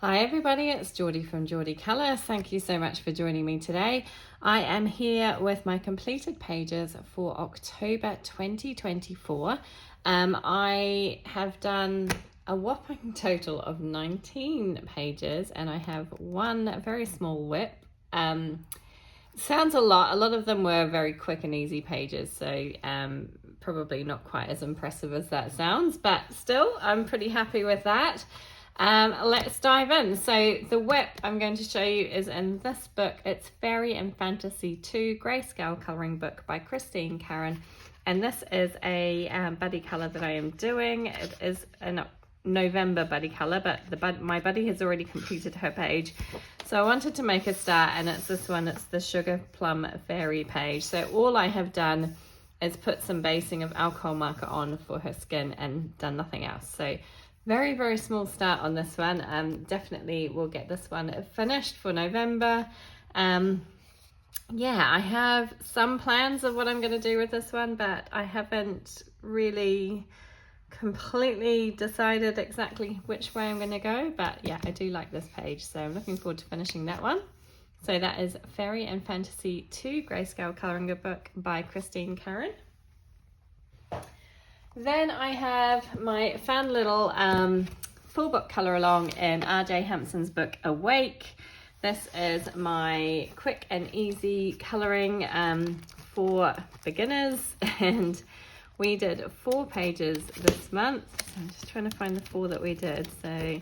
Hi everybody, it's Geordie from Geordie Colours. Thank you so much for joining me today. I am here with my completed pages for October 2024. I have done a whopping total of 19 pages and I have one very small whip. Sounds a lot of them were very quick and easy pages, so probably not quite as impressive as that sounds, but still I'm pretty happy with that. Let's dive in. So the whip I'm going to show you is in this book. It's Fairy and Fantasy 2 Grayscale Colouring Book by Christine Karen, and this is a buddy colour that I am doing. It is a November buddy colour, but my buddy has already completed her page, so I wanted to make a start, and it's this one. It's the Sugar Plum Fairy page. So all I have done is put some basing of alcohol marker on for her skin and done nothing else. So very small start on this one. Definitely will get this one finished for November. Yeah, I have some plans of what I'm going to do with this one, but I haven't really completely decided exactly which way I'm going to go. But yeah, I do like this page, so I'm looking forward to finishing that one. So that is Fairy and Fantasy 2 Grayscale Colouring Book by Christine Karen. Then I have my fun little full book colour along in R.J. Hampson's book Awake. This is my quick and easy colouring for beginners, and we did 4 pages this month. I'm just trying to find the 4 that we did. So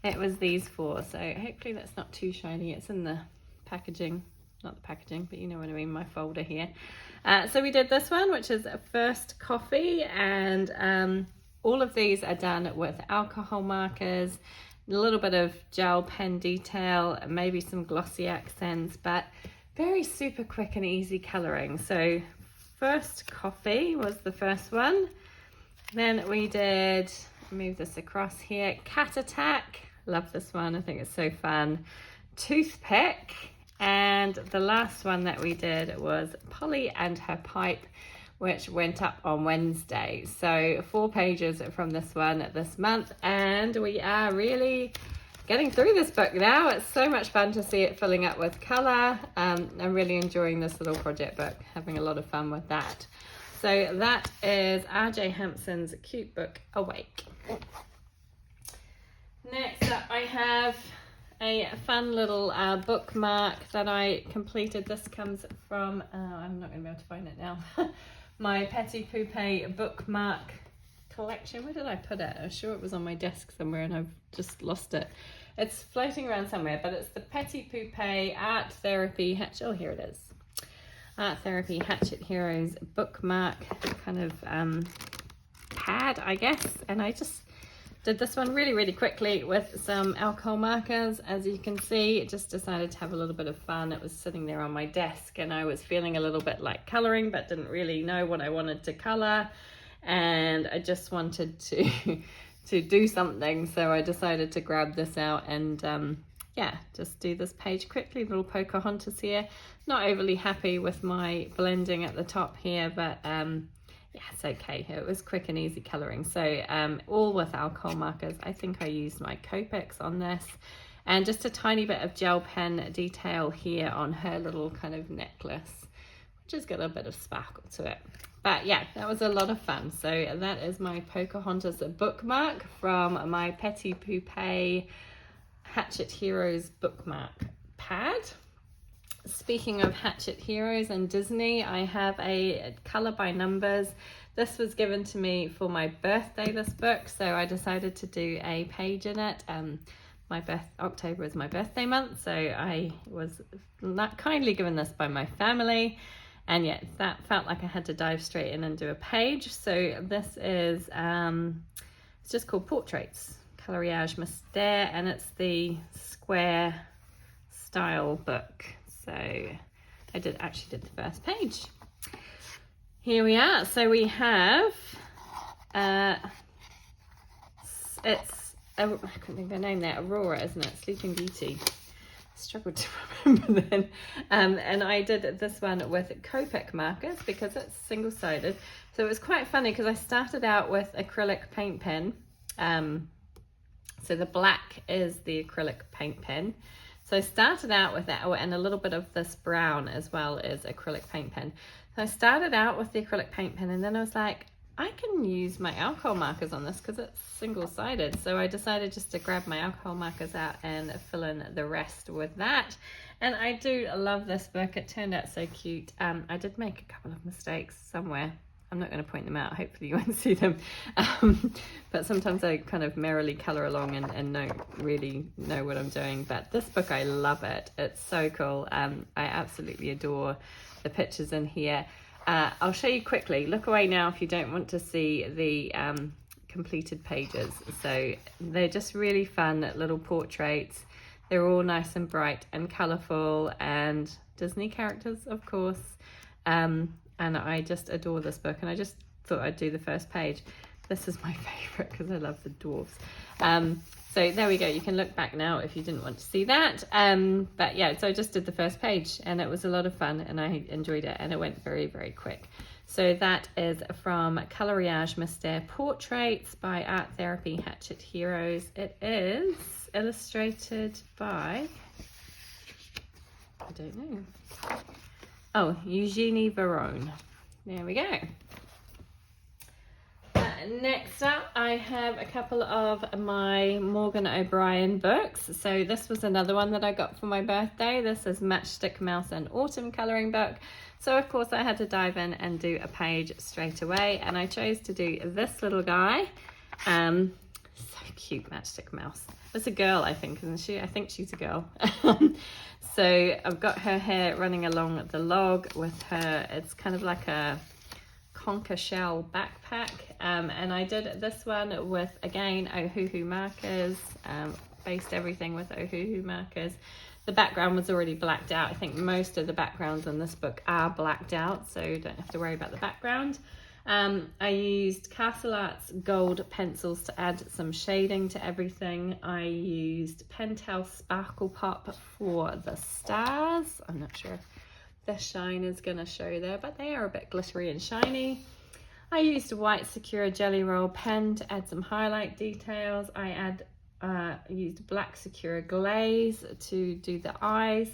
it was these 4. So hopefully that's not too shiny. It's in the packaging, not the packaging, but you know what I mean, my folder here. So we did this one, which is First Coffee, and all of these are done with alcohol markers, a little bit of gel pen detail, maybe some glossy accents, but very super quick and easy colouring. So First Coffee was the first one. Then we did, move this across here, Cat Attack. Love this one, I think it's so fun. Toothpick. And the last one that we did was Polly and Her Pipe, which went up on Wednesday. So 4 pages from this one this month, and we are really getting through this book now. It's so much fun to see it filling up with colour. I'm really enjoying this little project book, having a lot of fun with that. So that is R.J. Hampson's cute book Awake. Next up I have a fun little bookmark that I completed. This comes from, I'm not going to be able to find it now, my Petit Poupée bookmark collection. Where did I put it? I'm sure it was on my desk somewhere and I've just lost it. It's floating around somewhere, but it's the Petit Poupée Art Therapy Hatchet. Oh, here it is. Art Therapy Hatchet Heroes bookmark kind of pad, I guess. And I just did this one really quickly with some alcohol markers. As you can see, just decided to have a little bit of fun. It was sitting there on my desk and I was feeling a little bit like colouring, but didn't really know what I wanted to colour. And I just wanted to do something. So I decided to grab this out and yeah, just do this page quickly. Little Pocahontas here. Not overly happy with my blending at the top here, but yeah, it's okay. It was quick and easy colouring. So all with alcohol markers. I think I used my Copics on this, and just a tiny bit of gel pen detail here on her little kind of necklace, which has got a bit of sparkle to it. But yeah, that was a lot of fun. So that is my Pocahontas bookmark from my Petit Poupée Hatchet Heroes bookmark pad. Speaking of Hatchet Heroes and Disney, I have a colour by numbers. This was given to me for my birthday, this book, so I decided to do a page in it. October is my birthday month, so I was kindly given this by my family, and yet that felt like I had to dive straight in and do a page. So this is it's just called Portraits, Coloriage Mystère, and it's the square style book. So I actually did the first page. Here we are. So we have, I couldn't think of her name there, Aurora, isn't it? Sleeping Beauty. Struggled to remember then. And I did this one with Copic markers because it's single-sided. So it was quite funny because I started out with acrylic paint pen. So the black is the acrylic paint pen. So I started out with that, and a little bit of this brown as well as acrylic paint pen. So I started out with the acrylic paint pen, and then I was like, I can use my alcohol markers on this because it's single-sided. So I decided just to grab my alcohol markers out and fill in the rest with that. And I do love this book. It turned out so cute. I did make a couple of mistakes somewhere. I'm not going to point them out. Hopefully you won't see them. But sometimes I kind of merrily colour along and don't really know what I'm doing. But this book, I love it. It's so cool. I absolutely adore the pictures in here. I'll show you quickly. Look away now if you don't want to see the completed pages. So they're just really fun little portraits. They're all nice and bright and colourful and Disney characters, of course. And I just adore this book, and I just thought I'd do the first page. This is my favourite because I love the dwarves. So there we go. You can look back now if you didn't want to see that. But yeah, so I just did the first page, and it was a lot of fun, and I enjoyed it, and it went very, very quick. So that is from Coloriage Mystère Portraits by Art Therapy Hatchet Heroes. It is illustrated by, I don't know. Oh, Eugenie Verone. There we go. Next up, I have a couple of my Morgan O'Brien books. So this was another one that I got for my birthday. This is Matchstick Mouse and Autumn Colouring Book. So of course I had to dive in and do a page straight away, and I chose to do this little guy. So cute, Matchstick Mouse. It's a girl, I think, isn't she? I think she's a girl. So I've got her hair running along the log with her, it's kind of like a conker shell backpack, and I did this one with, again, Ohuhu markers, based everything with Ohuhu markers. The background was already blacked out. I think most of the backgrounds in this book are blacked out, so you don't have to worry about the background. I used Castle Arts gold pencils to add some shading to everything. I used Pentel Sparkle Pop for the stars. I'm not sure if the shine is going to show there, but they are a bit glittery and shiny. I used a white Sakura Jelly Roll pen to add some highlight details. I used black Sakura glaze to do the eyes,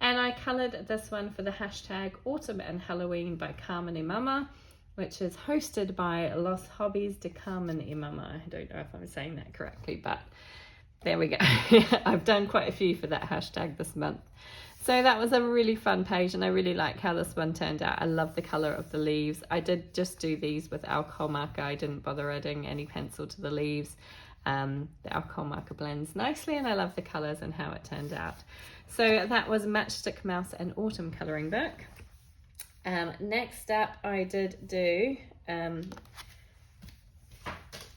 and I coloured this one for the hashtag Autumn and Halloween by Carmenymama, which is hosted by loshobbiesdecarmenymama. I don't know if I'm saying that correctly, but there we go. I've done quite a few for that hashtag this month. So that was a really fun page, and I really like how this one turned out. I love the colour of the leaves. I did just do these with alcohol marker. I didn't bother adding any pencil to the leaves. The alcohol marker blends nicely, and I love the colours and how it turned out. So that was Matchstick Mouse and Autumn Colouring Book. Next up, I did do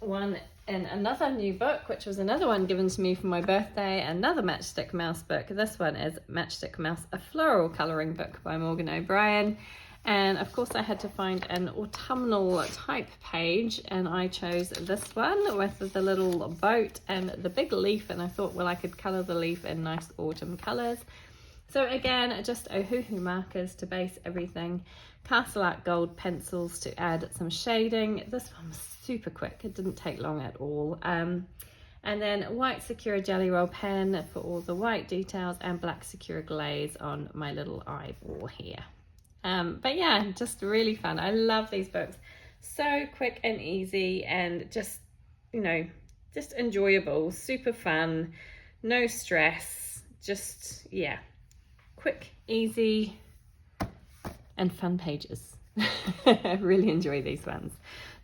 one in another new book, which was another one given to me for my birthday, another Matchstick Mouse book. This one is Matchstick Mouse, a floral colouring book by Morgan O'Brien. And of course I had to find an autumnal type page, and I chose this one with the little boat and the big leaf, and I thought, well, I could colour the leaf in nice autumn colours. So again, just Ohuhu markers to base everything, Castle Art gold pencils to add some shading. This one was super quick, it didn't take long at all. And then white Sakura Jelly Roll pen for all the white details, and black Sakura glaze on my little eyeball here. But yeah, just really fun. I love these books. So quick and easy, and just, you know, just enjoyable, super fun, no stress, just, yeah. Quick, easy, and fun pages. I really enjoy these ones.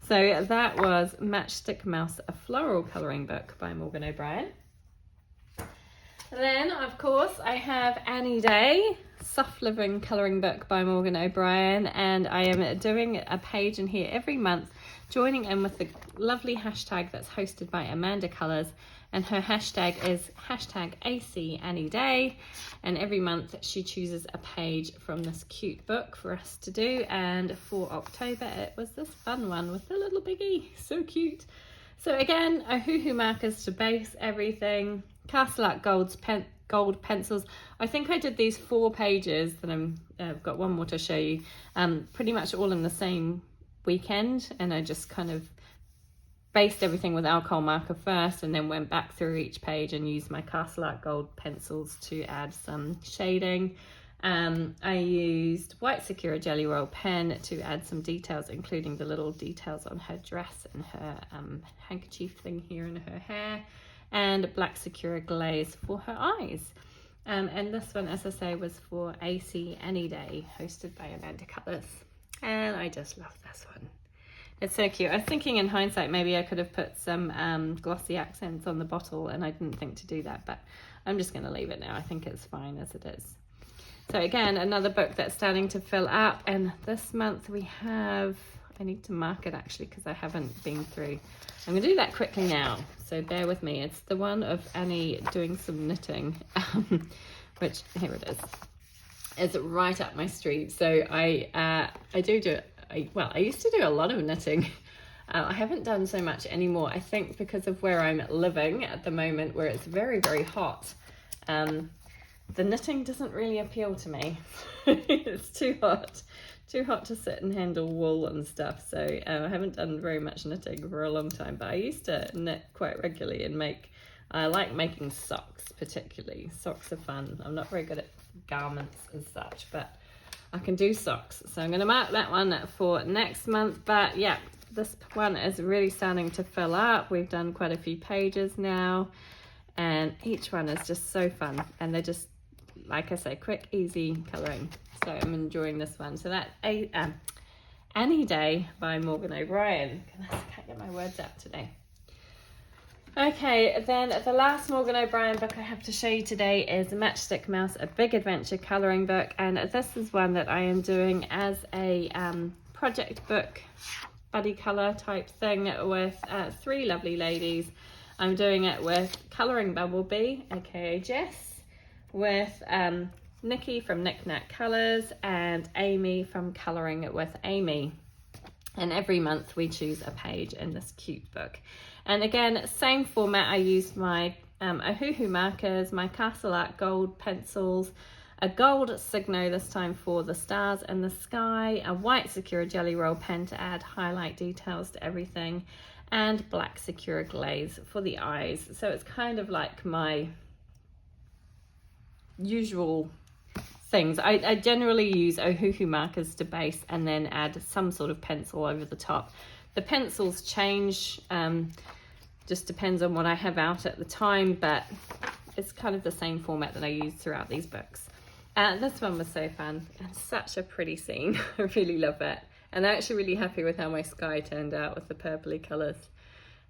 So that was Matchstick Mouse, a floral colouring book by Morgan O'Brien. Then, of course, I have Annie Day, soft living colouring book by Morgan O'Brien, and I am doing a page in here every month, joining in with the lovely hashtag that's hosted by Amanda Colours, and her hashtag is hashtag AC Annie Day, and every month she chooses a page from this cute book for us to do, and for October it was this fun one with the little biggie, so cute. So again, Ohuhu markers to base everything, Castle Art gold pencils. I think I did these 4 pages that I've got one more to show you, pretty much all in the same weekend, and I just kind of based everything with alcohol marker first, and then went back through each page and used my Castle Art Gold pencils to add some shading. I used white Sakura Jelly Roll pen to add some details, including the little details on her dress and her handkerchief thing here in her hair, and black Sakura glaze for her eyes. And this one, as I say, was for AC Any Day, hosted by Amanda Cutlass. And I just love this one. It's so cute. I was thinking in hindsight, maybe I could have put some glossy accents on the bottle, and I didn't think to do that, but I'm just going to leave it now. I think it's fine as it is. So again, another book that's starting to fill up, and this month we have, I need to mark it actually because I haven't been through. I'm going to do that quickly now, so bear with me. It's the one of Annie doing some knitting, which, here it is. It's right up my street. So I do it. I used to do a lot of knitting. I haven't done so much anymore, I think because of where I'm living at the moment, where it's very, very hot. The knitting doesn't really appeal to me. It's too hot to sit and handle wool and stuff. So I haven't done very much knitting for a long time, but I used to knit quite regularly and I like making socks particularly. Socks are fun. I'm not very good at garments as such, but I can do socks. So I'm going to mark that one for next month. But yeah, this one is really starting to fill up. We've done quite a few pages now, and each one is just so fun. And they're just, like I say, quick, easy colouring. So I'm enjoying this one. So that's Any Day by Morgan O'Brien. Goodness, I can't get my words out today. Okay, then the last Morgan O'Brien book I have to show you today is Matchstick Mouse, a big adventure colouring book. And this is one that I am doing as a project book, buddy colour type thing with 3 lovely ladies. I'm doing it with Colouring Bumblebee, aka Jess, with Nikki from Knick Knack Colours, and Amy from Colouring with Amy. And every month we choose a page in this cute book. And again, same format. I used my Ohuhu markers, my Castle Art Gold pencils, a gold Signo this time for the stars and the sky, a white Sakura Jelly Roll pen to add highlight details to everything, and black Sakura glaze for the eyes. So it's kind of like my usual things. I generally use Ohuhu markers to base and then add some sort of pencil over the top. The pencils change, just depends on what I have out at the time, but it's kind of the same format that I use throughout these books. This one was so fun and such a pretty scene. I really love it. And I'm actually really happy with how my sky turned out with the purpley colours.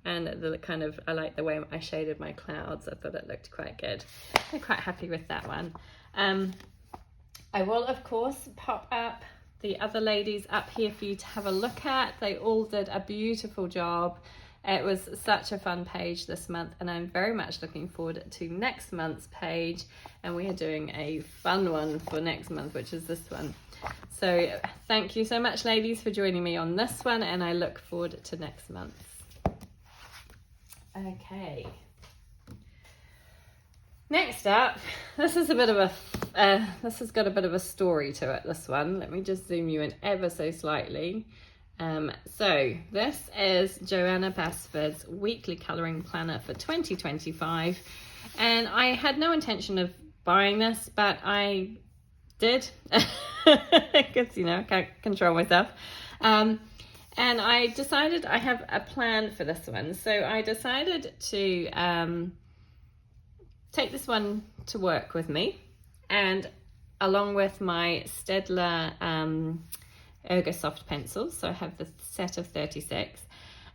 And the kind of, I like the way I shaded my clouds. I thought it looked quite good. I'm quite happy with that one. I will, of course, pop up the other ladies up here for you to have a look at. They all did a beautiful job. It was such a fun page this month, and I'm very much looking forward to next month's page. And we are doing a fun one for next month, which is this one. So thank you so much, ladies, for joining me on this one, and I look forward to next month. Okay. Next up, this is a bit of a, this has got a bit of a story to it, this one. Let me just zoom you in ever so slightly. So this is Joanna Basford's weekly colouring planner for 2025. And I had no intention of buying this, but I did, because, you know, I can't control myself. And I decided I have a plan for this one. So I decided to take this one to work with me, and along with my Staedtler Ergo Soft pencils. So I have the set of 36,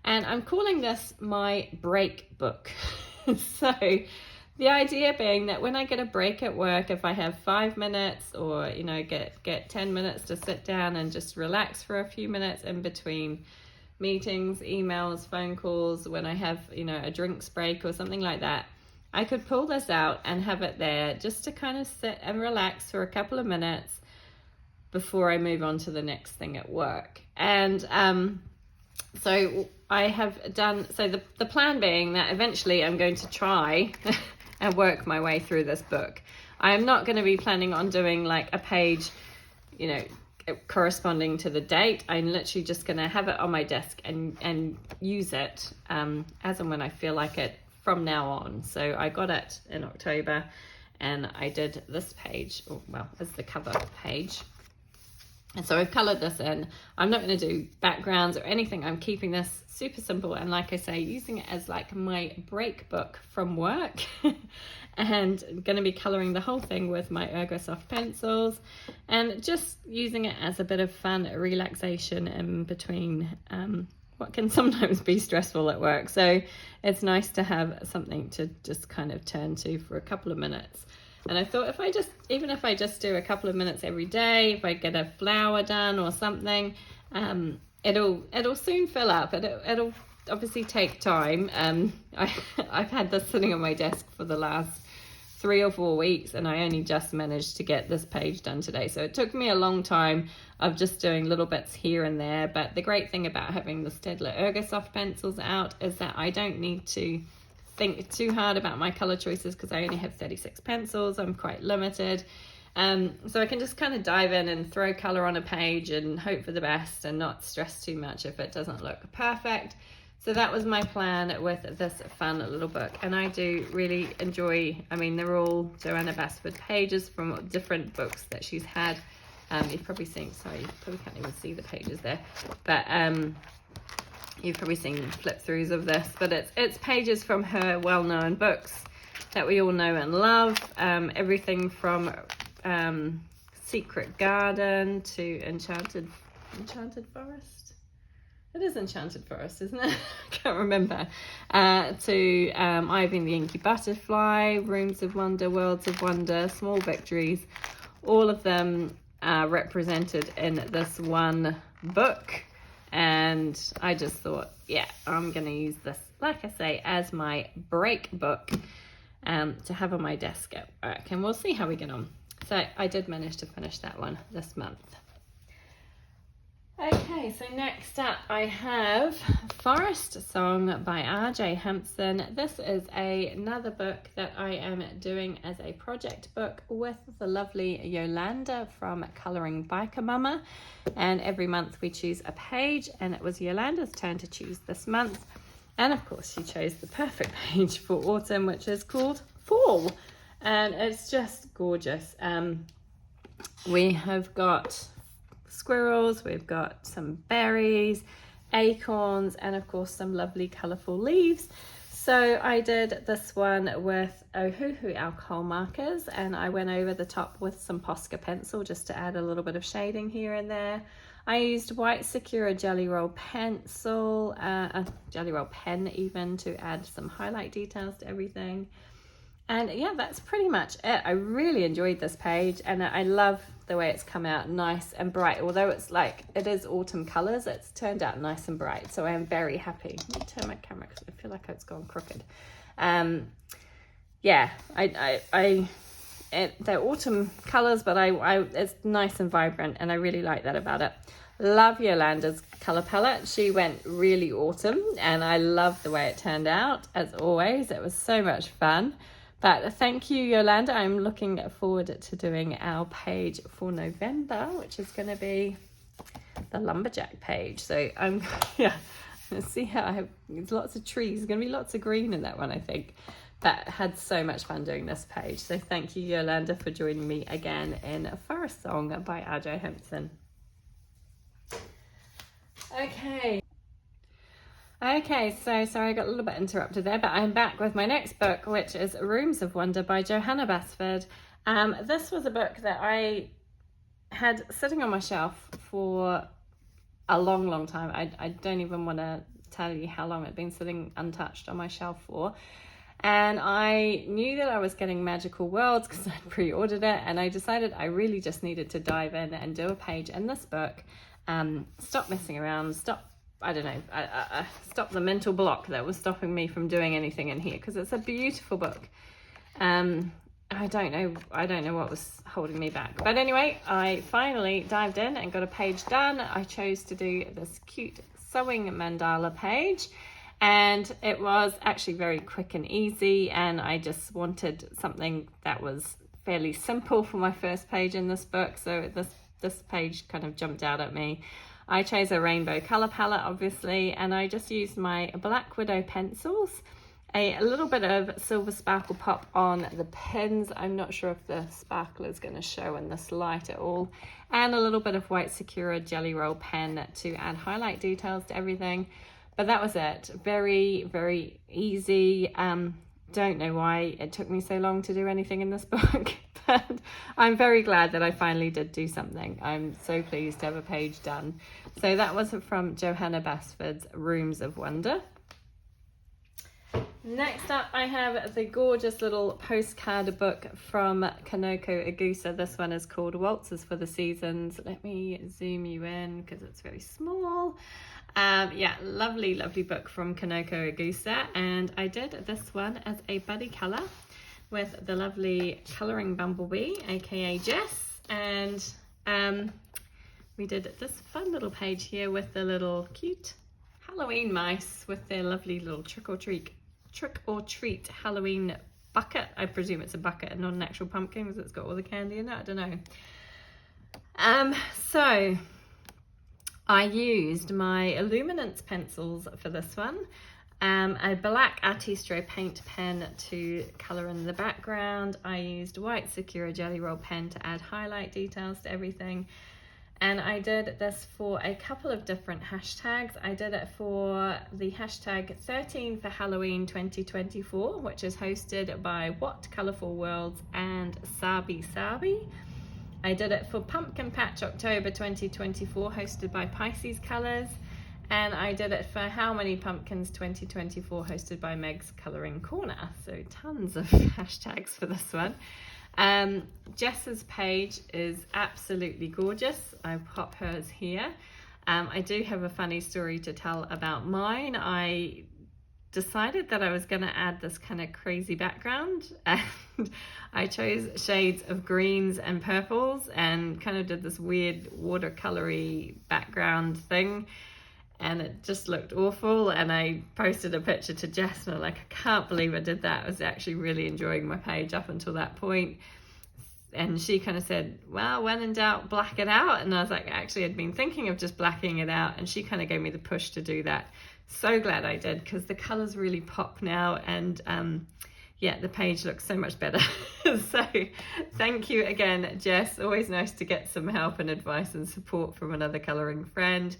and I'm calling this my break book. So the idea being that when I get a break at work, if I have 5 minutes, or, you know, get 10 minutes to sit down and just relax for a few minutes in between meetings, emails, phone calls, when I have, you know, a drinks break or something like that, I could pull this out and have it there just to kind of sit and relax for a couple of minutes before I move on to the next thing at work. And so I have done, so the plan being that eventually I'm going to try and work my way through this book. I am not going to be planning on doing like a page, you know, corresponding to the date. I'm literally just going to have it on my desk and use it as and when I feel like it from now on. So I got it in October and I did this page, or well, as the cover page. And so I've coloured this in. I'm not going to do backgrounds or anything. I'm keeping this super simple, and like I say, using it as like my break book from work. And I'm going to be colouring the whole thing with my Ergosoft pencils and just using it as a bit of fun relaxation in between what can sometimes be stressful at work. So it's nice to have something to just kind of turn to for a couple of minutes. And I thought even if I just do a couple of minutes every day, if I get a flower done or something, it'll soon fill up. It'll obviously take time. I've had this sitting on my desk for the last 3 or 4 weeks, and I only just managed to get this page done today. So it took me a long time of just doing little bits here and there. But the great thing about having the Staedtler Ergosoft pencils out is that I don't need to think too hard about my color choices, because I only have 36 pencils. I'm quite limited. So I can just kind of dive in and throw color on a page and hope for the best and not stress too much if it doesn't look perfect. So that was my plan with this fun little book, and I do really enjoy, I mean, they're all Joanna Basford pages from different books that she's had. You've probably seen, sorry, you probably can't even see the pages there, but you've probably seen flip throughs of this, but it's pages from her well-known books that we all know and love. Everything from Secret Garden to Enchanted Forest. It is Enchanted Forest, isn't it? I can't remember. To Ivy and the Inky Butterfly, Rooms of Wonder, Worlds of Wonder, Small Victories. All of them are represented in this one book. And I just thought, yeah, I'm going to use this, like I say, as my break book to have on my desk at work. And we'll see how we get on. So I did manage to finish that one this month. Okay, so next up I have Forest Song by R.J. Hempson. This is another book that I am doing as a project book with the lovely Yolanda from Colouring Biker Mama. And every month we choose a page, and it was Yolanda's turn to choose this month. And of course she chose the perfect page for autumn, which is called Fall. And it's just gorgeous. We have got squirrels, we've got some berries, acorns, and of course some lovely colourful leaves. So I did this one with Ohuhu alcohol markers, and I went over the top with some Posca pencil just to add a little bit of shading here and there. I used white Sakura Jelly Roll pencil, a Jelly Roll pen even, to add some highlight details to everything. And yeah, that's pretty much it. I really enjoyed this page, and I love the way it's come out nice and bright. Although it is autumn colours, it's turned out nice and bright. So I am very happy. Let me turn my camera because I feel like it's gone crooked. Yeah, they're autumn colours, but it's nice and vibrant, and I really like that about it. Love Yolanda's colour palette. She went really autumn, and I love the way it turned out. As always, it was so much fun. But thank you, Yolanda. I'm looking forward to doing our page for November, which is going to be the lumberjack page. So let's see how there's lots of trees. There's going to be lots of green in that one, I think. But had so much fun doing this page. So thank you, Yolanda, for joining me again in A Forest Song by R.J. Hempson. Okay, so sorry I got a little bit interrupted there, but I'm back with my next book, which is Rooms of Wonder by Joanna Basford. This was a book that I had sitting on my shelf for a long, long time. I don't even want to tell you how long it'd been sitting untouched on my shelf for. And I knew that I was getting Magical Worlds because I'd pre-ordered it, and I decided I really just needed to dive in and do a page in this book. Stop messing around, stop the mental block that was stopping me from doing anything in here, because it's a beautiful book. I don't know what was holding me back, but anyway, I finally dived in and got a page done. I chose to do this cute sewing mandala page, and it was actually very quick and easy, and I just wanted something that was fairly simple for my first page in this book. So this this page kind of jumped out at me. I chose a rainbow color palette, obviously, and I just used my Black Widow pencils, a little bit of Silver Sparkle Pop on the pens. I'm not sure if the sparkle is going to show in this light at all, and a little bit of White Sakura Jelly Roll pen to add highlight details to everything. But that was it. Very, very easy. Don't know why it took me so long to do anything in this book, but I'm very glad that I finally did do something. I'm so pleased to have a page done. So that was from Joanna Basford's Rooms of Wonder. Next up, I have the gorgeous little postcard book from Kanoko Agusa. This one is called Waltzes for the Seasons. Let me zoom you in because it's very small. Yeah, lovely, lovely book from Kanoko Agusa. And I did this one as a buddy colour with the lovely colouring bumblebee, aka Jess. And we did this fun little page here with the little cute Halloween mice with their lovely little trick or treat Halloween bucket. I presume it's a bucket and not an actual pumpkin because it's got all the candy in it. I don't know. So I used my Illuminance pencils for this one. A black Artistro paint pen to colour in the background. I used White Sakura Jelly Roll pen to add highlight details to everything. And I did this for a couple of different hashtags. I did it for the hashtag 13 for Halloween 2024, which is hosted by whatcolorfulworlds and Sabi. I did it for Pumpkin Patch October 2024, hosted by Pisces Colors. And I did it for How Many Pumpkins 2024, hosted by Meg's Coloring Corner. So tons of hashtags for this one. Jess's page is absolutely gorgeous. I pop hers here. I do have a funny story to tell about mine. I decided that I was going to add this kind of crazy background, and I chose shades of greens and purples and kind of did this weird watercolory background thing, and it just looked awful. And I posted a picture to Jess and I'm like, I can't believe I did that. I was actually really enjoying my page up until that point. And she kind of said, well, when in doubt, black it out. And I was like, actually, I'd been thinking of just blacking it out. And she kind of gave me the push to do that. So glad I did, because the colors really pop now. And yeah, the page looks so much better. So thank you again, Jess. Always nice to get some help and advice and support from another coloring friend.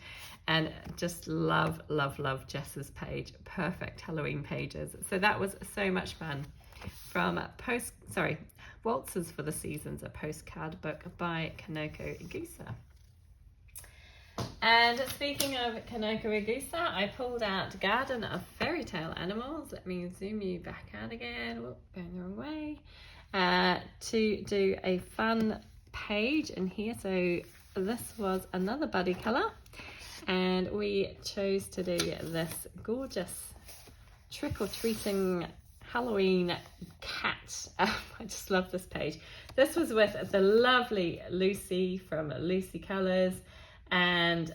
And just love, love, love Jess's page. Perfect Halloween pages. So that was so much fun. From Waltzes for the Seasons, a postcard book by Kanoko Agusa. And speaking of Kanoko Agusa, I pulled out Garden of Fairytale Animals. Let me zoom you back out again. Whoop, going the wrong way. To do a fun page in here. So this was another buddy colour. And we chose to do this gorgeous trick-or-treating Halloween cat. I just love this page. This was with the lovely Lucy from Lucy Colors. And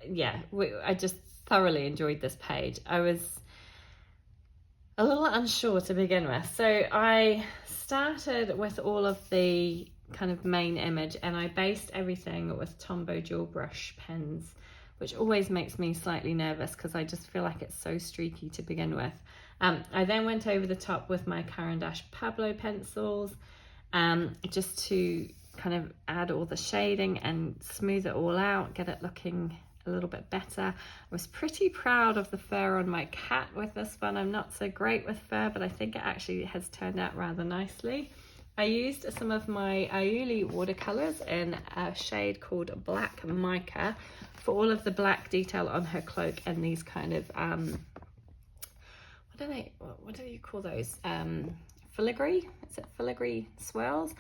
yeah, I just thoroughly enjoyed this page. I was a little unsure to begin with. So I started with all of the kind of main image, and I based everything with Tombow Jewel brush pens, which always makes me slightly nervous because I just feel like it's so streaky to begin with. I then went over the top with my Caran d'Ache Pablo pencils, just to kind of add all the shading and smooth it all out, get it looking a little bit better. I was pretty proud of the fur on my cat with this one. I'm not so great with fur, but I think it actually has turned out rather nicely. I used some of my Aiuli watercolors in a shade called Black Mica for all of the black detail on her cloak and these kind of what do you call those, filigree? Is it filigree swirls?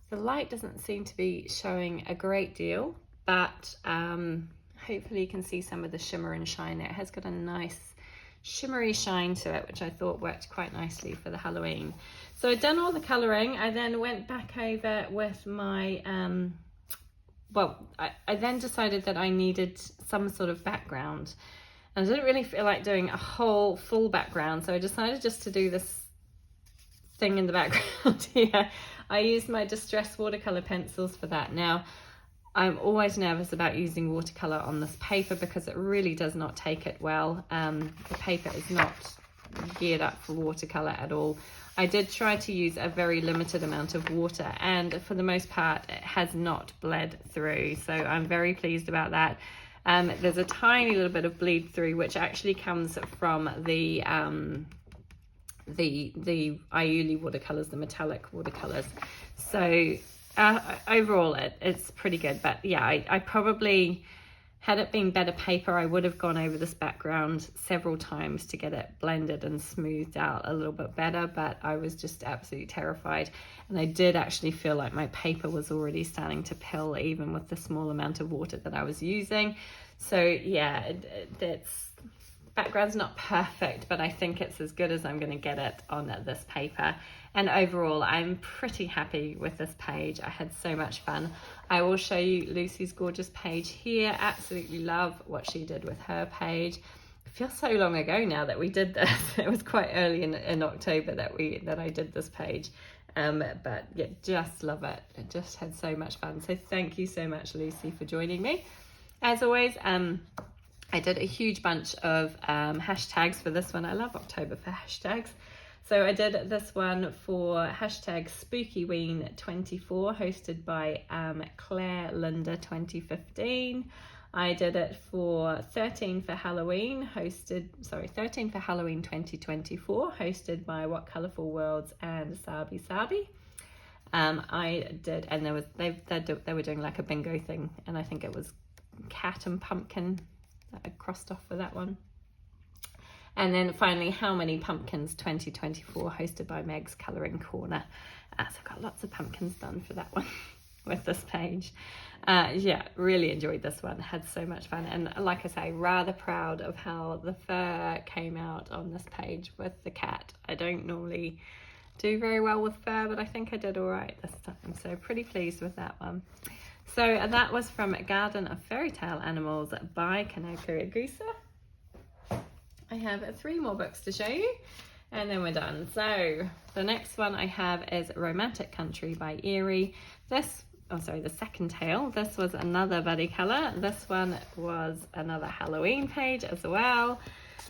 The light doesn't seem to be showing a great deal, but hopefully you can see some of the shimmer and shine there. It has got a nice shimmery shine to it, which I thought worked quite nicely for the Halloween. So I'd done all the colouring. I then went back over with my, I then decided that I needed some sort of background. And I didn't really feel like doing a whole full background, so I decided just to do this thing in the background here. I used my distress watercolor pencils for that. Now, I'm always nervous about using watercolor on this paper because it really does not take it well. The paper is not geared up for watercolor at all. I did try to use a very limited amount of water, and for the most part it has not bled through, so I'm very pleased about that. There's a tiny little bit of bleed through which actually comes from the Iuli watercolors, the metallic watercolors. So overall it's pretty good, but yeah, I probably, had it been better paper, I would have gone over this background several times to get it blended and smoothed out a little bit better, but I was just absolutely terrified. And I did actually feel like my paper was already starting to pill, even with the small amount of water that I was using. So yeah, that's background's not perfect, but I think it's as good as I'm going to get it on this paper. And overall, I'm pretty happy with this page. I had so much fun. I will show you Lucy's gorgeous page here. Absolutely love what she did with her page. It feels so long ago now that we did this. It was quite early in October that I did this page. But yeah, just love it. I just had so much fun. So thank you so much, Lucy, for joining me. As always, I did a huge bunch of hashtags for this one. I love October for hashtags. So I did this one for hashtag SpookyWeen24, hosted by Claire Linda 2015. I did it for 13 for Halloween, 13 for Halloween 2024, hosted by whatcolorfulworlds and Sabi. I did, and they were doing like a bingo thing, and I think it was cat and pumpkin that I crossed off for that one. And then finally, How Many Pumpkins 2024, hosted by Meg's Coloring Corner. So I've got lots of pumpkins done for that one with this page. Yeah, really enjoyed this one. Had so much fun. And like I say, rather proud of how the fur came out on this page with the cat. I don't normally do very well with fur, but I think I did all right this time. So pretty pleased with that one. So that was from Garden of Fairytale Animals by Kanoko Agusa. I have 3 more books to show you and then we're done. So the next one I have is Romantic Country by Eerie. The second tale. This was another buddy colour. This one was another Halloween page as well.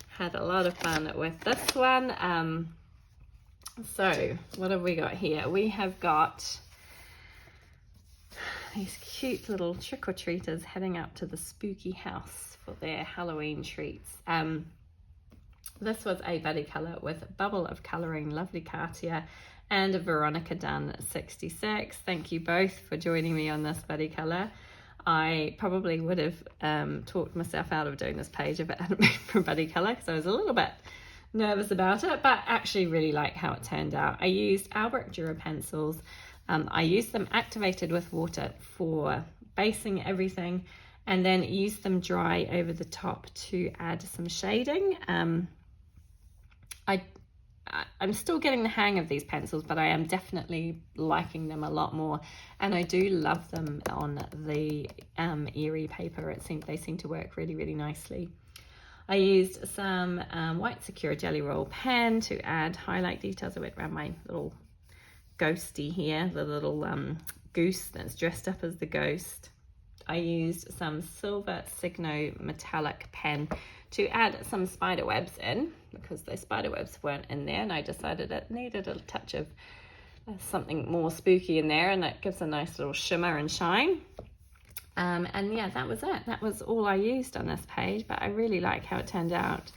Had a lot of fun with this one. So what have we got here? We have got these cute little trick-or-treaters heading up to the spooky house for their Halloween treats. This was a buddy colour with Bubble of Colouring, lovely Katia, and Veronica Dunn 66. Thank you both for joining me on this buddy colour. I probably would have talked myself out of doing this page if it hadn't been for buddy colour, because I was a little bit nervous about it, but actually really like how it turned out. I used Albrecht Dürer pencils. I used them activated with water for basing everything, and then used them dry over the top to add some shading. I'm still getting the hang of these pencils, but I am definitely liking them a lot more, and I do love them on the Eerie paper. They seem to work really, really nicely. I used some white Secure Jelly Roll pen to add highlight details. I went around my little ghosty here, the little goose that's dressed up as the ghost. I used some Silver Signo metallic pen to add some spider webs in, because those spider webs weren't in there, and I decided it needed a touch of something more spooky in there, and that gives a nice little shimmer and shine. And yeah, that was it. That was all I used on this page, but I really like how it turned out.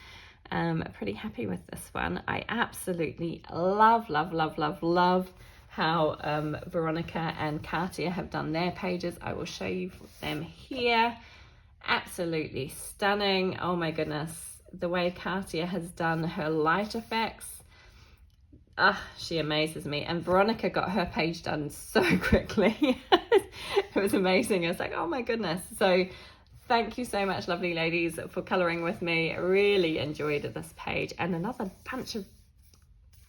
Pretty happy with this one. I absolutely love how Veronica and Katia have done their pages. I will show you them here. Absolutely stunning. Oh my goodness, the way Katia has done her light effects, she amazes me. And Veronica got her page done so quickly. It was amazing. I was like, oh my goodness. So thank you so much, lovely ladies, for colouring with me. Really enjoyed this page, and another bunch of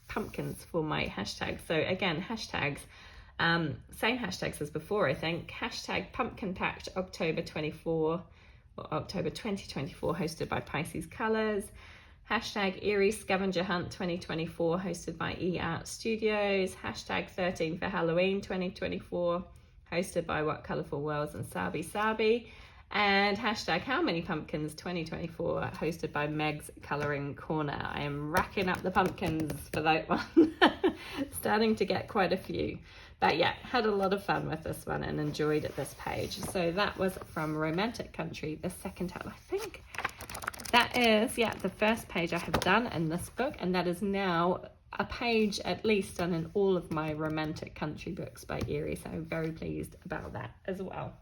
pumpkins for my hashtags. So again, hashtags, same hashtags as before, I think. Hashtag Pumpkin Packed October 2024, hosted by Pisces Colours. Hashtag Eerie Scavenger Hunt 2024, hosted by e-artstudios. Hashtag 13 for Halloween 2024, hosted by whatcolorfulworlds and Sabi. And hashtag How Many Pumpkins 2024, hosted by megscoloringcorner. I am racking up the pumpkins for that one. Starting to get quite a few. But yeah, had a lot of fun with this one and enjoyed this page. So that was from Romantic Country, the second time, I think. That is, yeah, the first page I have done in this book, and that is now a page at least done in all of my Romantic Country books by Eerie, so I'm very pleased about that as well.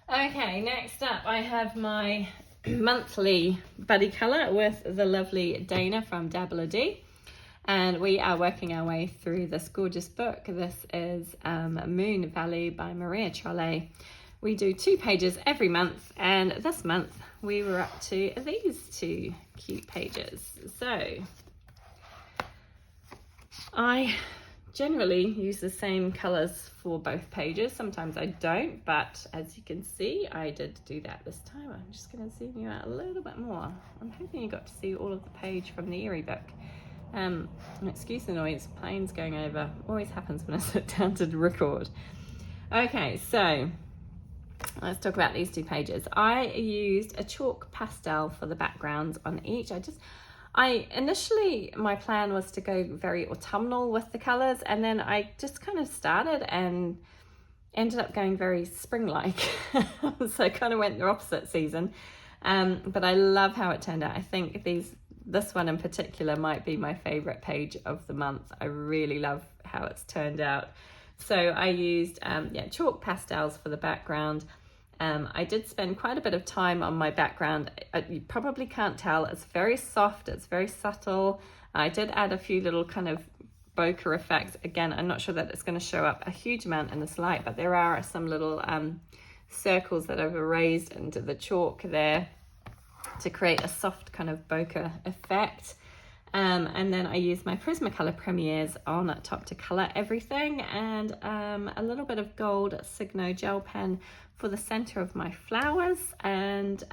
Okay, next up I have my monthly buddy colour with the lovely Dana from Dabble D, and we are working our way through this gorgeous book. This is Moon Valley by Maria Trolle. We do 2 pages every month, and this month we were up to these 2 cute pages. So I generally use the same colours for both pages. Sometimes I don't, but as you can see, I did do that this time. I'm just going to zoom you out a little bit more. I'm hoping you got to see all of the page from the Eerie book. Excuse the noise, planes going over. Always happens when I sit down to record. Okay, so let's talk about these 2 pages. I used a chalk pastel for the backgrounds on each. Initially, my plan was to go very autumnal with the colours, and then I just kind of started and ended up going very spring-like. So I kind of went the opposite season. But I love how it turned out. I think this one in particular might be my favourite page of the month. I really love how it's turned out. So I used chalk pastels for the background. I did spend quite a bit of time on my background. You probably can't tell. It's very soft. It's very subtle. I did add a few little kind of bokeh effects. Again, I'm not sure that it's going to show up a huge amount in this light, but there are some little circles that I've erased into the chalk there to create a soft kind of bokeh effect. And then I used my Prismacolor Premieres on top to colour everything, and a little bit of gold Signo gel pen for the centre of my flowers, and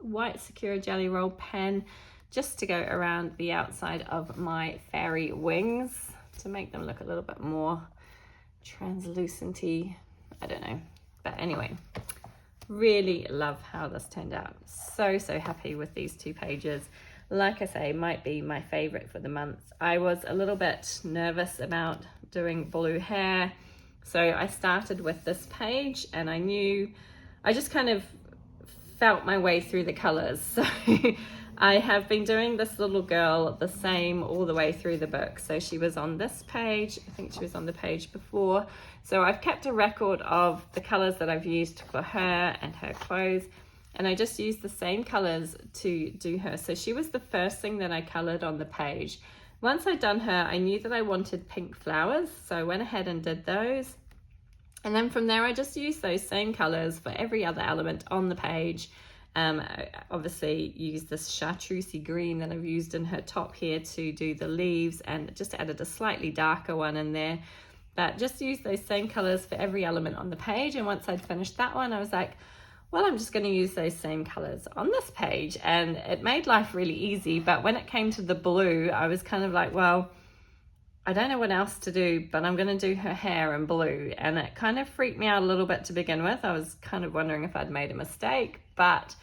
white Sakura Jelly Roll pen just to go around the outside of my fairy wings to make them look a little bit more translucent-y. I don't know. But anyway, really love how this turned out. So happy with these 2 pages. Like I say, might be my favourite for the month. I was a little bit nervous about doing blue hair, so I started with this page, and I just kind of felt my way through the colours. So I have been doing this little girl the same all the way through the book. So she was on this page, I think she was on the page before. So I've kept a record of the colours that I've used for her and her clothes. And I just used the same colours to do her. So she was the first thing that I coloured on the page. Once I'd done her, I knew that I wanted pink flowers. So I went ahead and did those. And then from there, I just used those same colours for every other element on the page. I obviously used this chartreusey green that I've used in her top here to do the leaves, and just added a slightly darker one in there. But just used those same colours for every element on the page. And once I'd finished that one, I was like, well, I'm just going to use those same colours on this page. And it made life really easy. But when it came to the blue, I was kind of like, well, I don't know what else to do, but I'm going to do her hair in blue. And it kind of freaked me out a little bit to begin with. I was kind of wondering if I'd made a mistake. But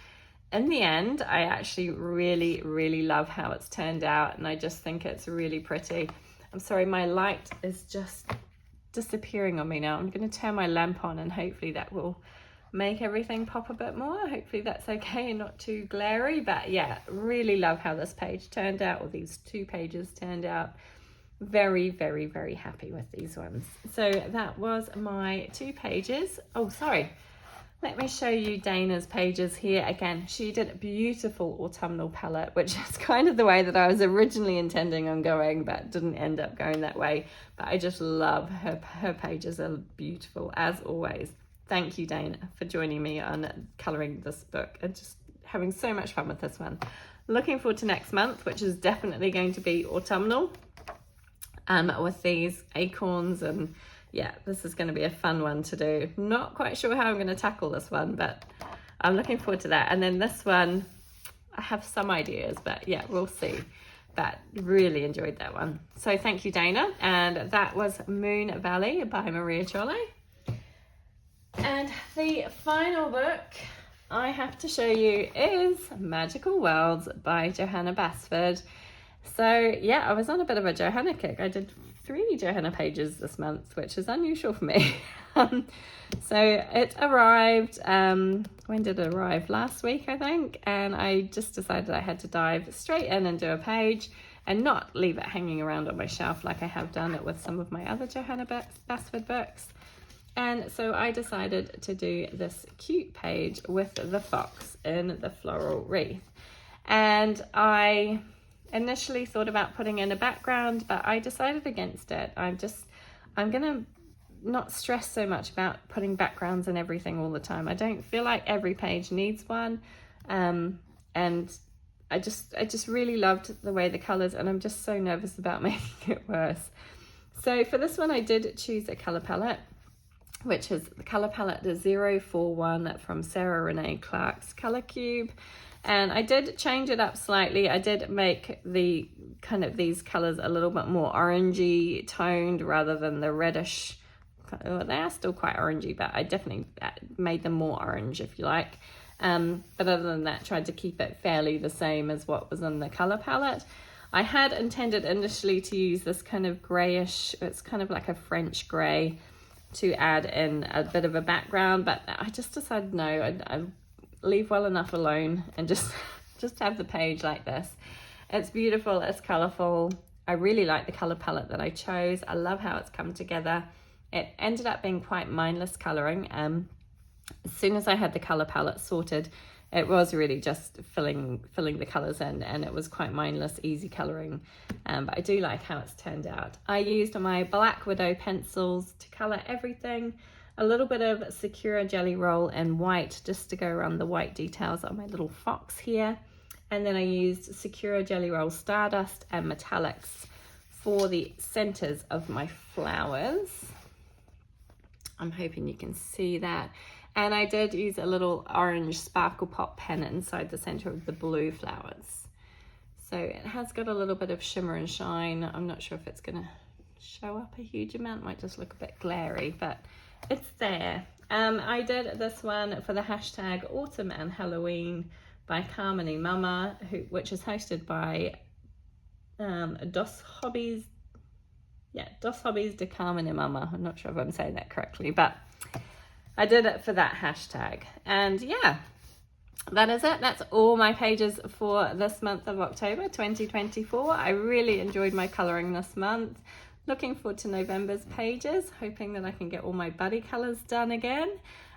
in the end, I actually really, really love how it's turned out. And I just think it's really pretty. I'm sorry, my light is just disappearing on me now. I'm going to turn my lamp on, and hopefully that will make everything pop a bit more. Hopefully that's okay and not too glary. But yeah, really love how this page turned out, or these 2 pages turned out. Very, very, very happy with these ones. So that was my 2 pages. Oh, sorry. Let me show you Dana's pages here. Again, she did a beautiful autumnal palette, which is kind of the way that I was originally intending on going, but didn't end up going that way. But I just love her pages are beautiful as always. Thank you, Dana, for joining me on colouring this book and just having so much fun with this one. Looking forward to next month, which is definitely going to be autumnal, with these acorns, and yeah, this is going to be a fun one to do. Not quite sure how I'm going to tackle this one, but I'm looking forward to that. And then this one, have some ideas, but yeah, we'll see. But really enjoyed that one. So thank you, Dana. And that was Moon Valley by Maria Chole. And the final book I have to show you is Magical Worlds by Joanna Basford. So yeah, I was on a bit of a Joanna kick. I did 3 Joanna pages this month, which is unusual for me. So it arrived, when did it arrive? Last week, I think. And I just decided I had to dive straight in and do a page and not leave it hanging around on my shelf like I have done it with some of my other Joanna Basford books. And so I decided to do this cute page with the fox in the floral wreath. And I initially thought about putting in a background, but I decided against it. I'm gonna not stress so much about putting backgrounds and everything all the time. I don't feel like every page needs one. And I just really loved the way the colors, and I'm just so nervous about making it worse. So for this one, I did choose a color palette, which is the color palette 041 from Sarah Renee Clark's Color Cube. And I did change it up slightly. I did make the kind of these colors a little bit more orangey toned rather than the reddish. Well, they are still quite orangey, but I definitely made them more orange, if you like. But other than that, tried to keep it fairly the same as what was in the color palette. I had intended initially to use this kind of grayish, it's kind of like a French gray, to add in a bit of a background, but I just decided no, I leave well enough alone and just have the page like this. It's beautiful, it's colorful. I really like the color palette that I chose. I love how it's come together. It ended up being quite mindless coloring. As soon as I had the color palette sorted, it was really just filling the colors in, and it was quite mindless, easy coloring. But I do like how it's turned out. I used my Black Widow pencils to color everything. A little bit of Sakura Jelly Roll in white just to go around the white details on my little fox here. And then I used Sakura Jelly Roll Stardust and metallics for the centers of my flowers. I'm hoping you can see that. And I did use a little orange sparkle pop pen inside the center of the blue flowers. So it has got a little bit of shimmer and shine. I'm not sure if it's gonna show up a huge amount. It might just look a bit glary, but it's there. I did this one for the hashtag Autumn and Halloween by Carmenymama, which is hosted by Doshobbiesdecarmenymama. I'm not sure if I'm saying that correctly, but I did it for that hashtag. And yeah, that is it. That's all my pages for this month of October 2024. I really enjoyed my coloring this month. Looking forward to November's pages, hoping that I can get all my buddy colors done again.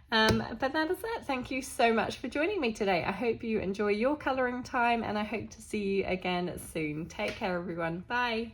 But that is it. Thank you so much for joining me today. I hope you enjoy your coloring time, and I hope to see you again soon. Take care, everyone. Bye.